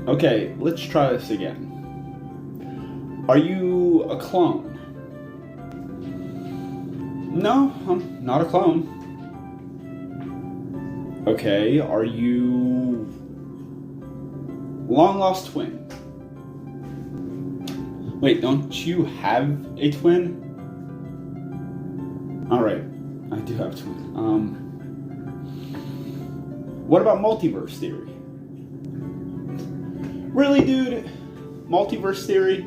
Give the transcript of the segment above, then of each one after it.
Okay, let's try this again. Are you a clone? No, I'm not a clone. Okay, are you long lost twin? Wait, don't you have a twin? Alright, I do have a twin. What about multiverse theory? Really, dude? Multiverse theory?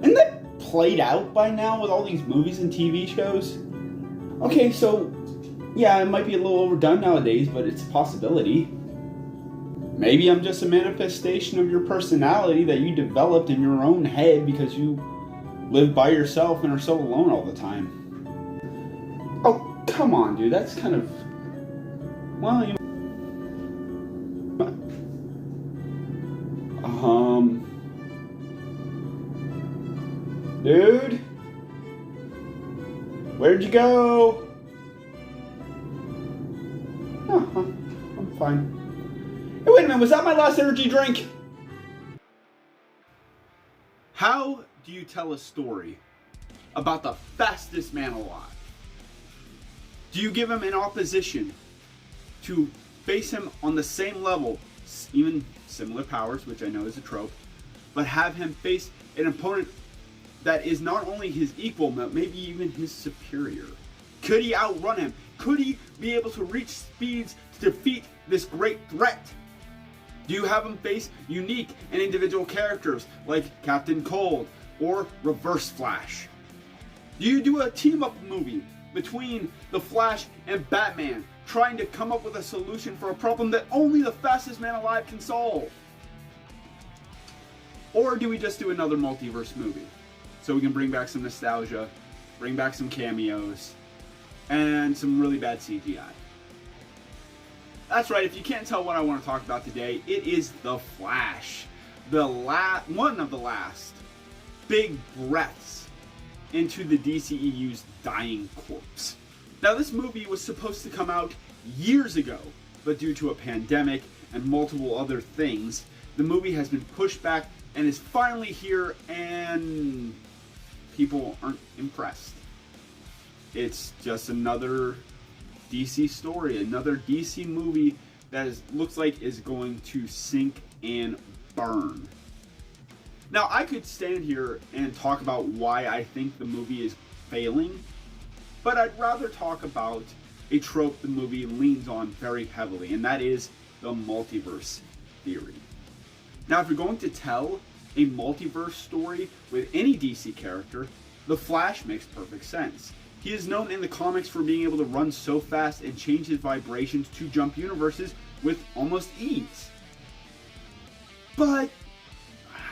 Isn't that played out by now with all these movies and TV shows? Okay, so, yeah, it might be a little overdone nowadays, but it's a possibility. Maybe I'm just a manifestation of your personality that you developed in your own head because you live by yourself and are so alone all the time. Oh, come on, dude, that's kind of... Well, you... Dude? Where'd you go? Oh, I'm fine. Hey, wait a minute, was that my last energy drink? How do you tell a story about the fastest man alive? Do you give him an opposition to face him on the same level, even similar powers, which I know is a trope, but have him face an opponent that is not only his equal, but maybe even his superior? Could he outrun him? Could he be able to reach speeds to defeat this great threat? Do you have him face unique and individual characters like Captain Cold or Reverse Flash? Do you do a team-up movie between the Flash and Batman, trying to come up with a solution for a problem that only the fastest man alive can solve? Or do we just do another multiverse movie so we can bring back some nostalgia, bring back some cameos, and some really bad CGI? That's right, if you can't tell what I want to talk about today, it is The Flash. One of the last big breaths into the DCEU's dying corpse. Now, this movie was supposed to come out years ago, but due to a pandemic and multiple other things, the movie has been pushed back and is finally here, and people aren't impressed. It's just another DC story, another DC movie that looks like is going to sink and burn. Now, I could stand here and talk about why I think the movie is failing, but I'd rather talk about a trope the movie leans on very heavily, and that is the multiverse theory. Now, if you're going to tell a multiverse story with any DC character, the Flash makes perfect sense. He is known in the comics for being able to run so fast and change his vibrations to jump universes with almost ease. But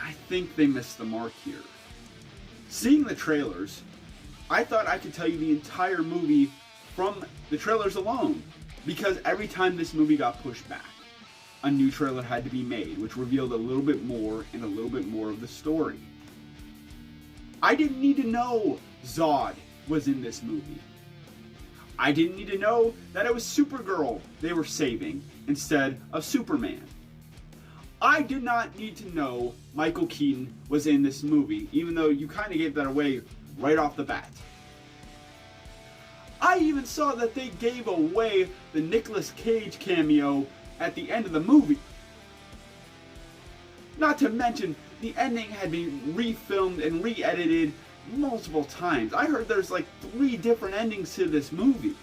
I think they missed the mark here. Seeing the trailers, I thought I could tell you the entire movie from the trailers alone, because every time this movie got pushed back, a new trailer had to be made, which revealed a little bit more and a little bit more of the story. I didn't need to know Zod was in this movie. I didn't need to know that it was Supergirl they were saving instead of Superman. I did not need to know Michael Keaton was in this movie, even though you kind of gave that away right off the bat. I even saw that they gave away the Nicolas Cage cameo at the end of the movie. Not to mention, the ending had been refilmed and re-edited multiple times. I heard there's like 3 different endings to this movie.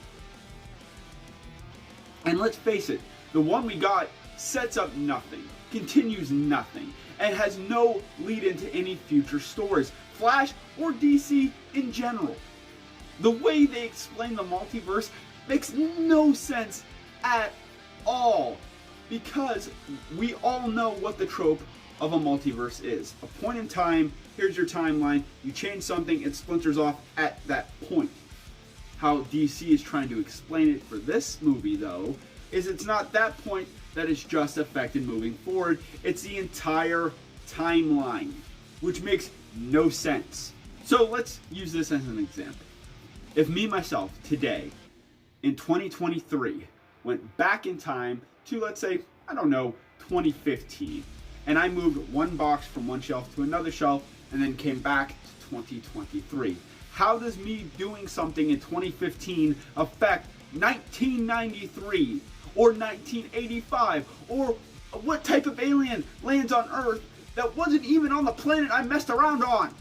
And let's face it, the one we got sets up nothing, continues nothing, and has no lead into any future stories, Flash or DC in general. The way they explain the multiverse makes no sense at all, because we all know what the trope of a multiverse is. A point in time, here's your timeline, you change something, it splinters off at that point. How DC is trying to explain it for this movie, though, is it's not that point that is just affected moving forward, it's the entire timeline, which makes no sense. So let's use this as an example. If me, myself, today, in 2023, went back in time to, let's say, I don't know, 2015, and I moved one box from one shelf to another shelf and then came back to 2023. How does me doing something in 2015 affect 1993 or 1985, or what type of alien lands on Earth that wasn't even on the planet I messed around on?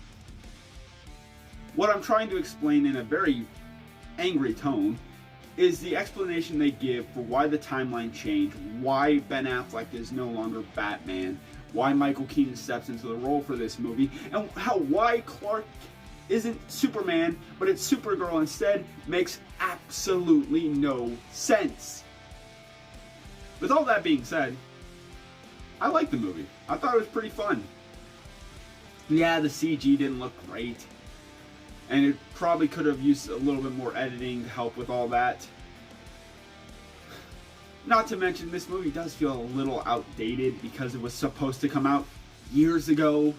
What I'm trying to explain in a very angry tone is the explanation they give for why the timeline changed, why Ben Affleck is no longer Batman, why Michael Keaton steps into the role for this movie, and why Clark isn't Superman, but it's Supergirl instead, makes absolutely no sense. With all that being said, I liked the movie. I thought it was pretty fun. Yeah, the CG didn't look great, and it probably could have used a little bit more editing to help with all that. Not to mention, this movie does feel a little outdated because it was supposed to come out years ago.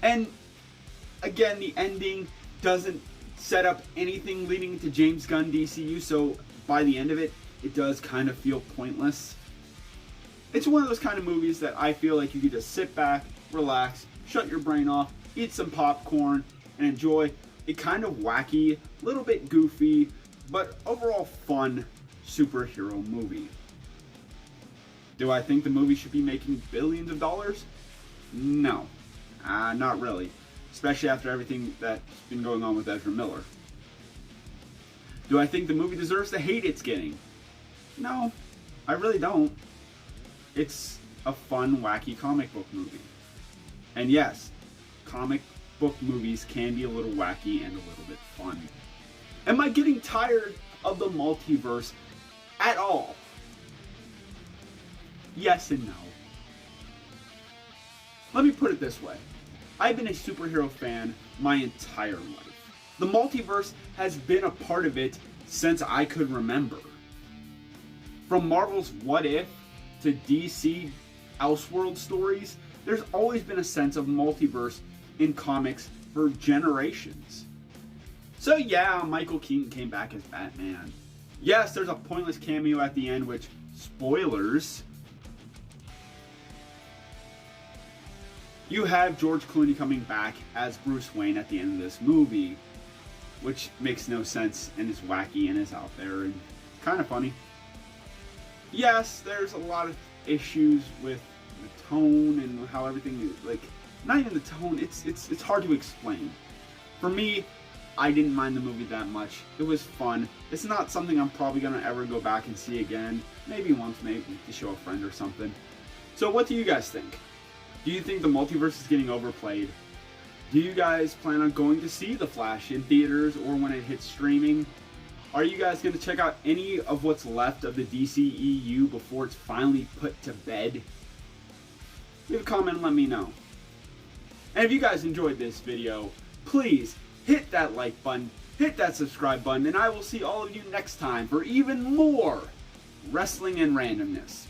And again, the ending doesn't set up anything leading to James Gunn DCU, so by the end of it, it does kind of feel pointless. It's one of those kind of movies that I feel like you could just sit back, relax, shut your brain off, eat some popcorn, and enjoy a kind of wacky, little bit goofy, but overall fun superhero movie. Do I think the movie should be making billions of dollars? No, not really. Especially after everything that's been going on with Ezra Miller. Do I think the movie deserves the hate it's getting? No, I really don't. It's a fun, wacky comic book movie. And yes, comic book movies can be a little wacky and a little bit fun. Am I getting tired of the multiverse at all? Yes and no. Let me put it this way. I've been a superhero fan my entire life. The multiverse has been a part of it since I could remember. From Marvel's What If to DC Elseworld stories, there's always been a sense of multiverse in comics for generations. So yeah, Michael Keaton came back as Batman. Yes, there's a pointless cameo at the end, which, spoilers, you have George Clooney coming back as Bruce Wayne at the end of this movie, which makes no sense and is wacky and is out there and kind of funny. Yes, there's a lot of issues with the tone and how everything is, like, not even the tone, it's hard to explain. For me, I didn't mind the movie that much. It was fun. It's not something I'm probably going to ever go back and see again. Maybe once, maybe to show a friend or something. So what do you guys think? Do you think the multiverse is getting overplayed? Do you guys plan on going to see The Flash in theaters or when it hits streaming? Are you guys going to check out any of what's left of the DCEU before it's finally put to bed? Leave a comment and let me know. And if you guys enjoyed this video, please hit that like button, hit that subscribe button, and I will see all of you next time for even more wrestling and randomness.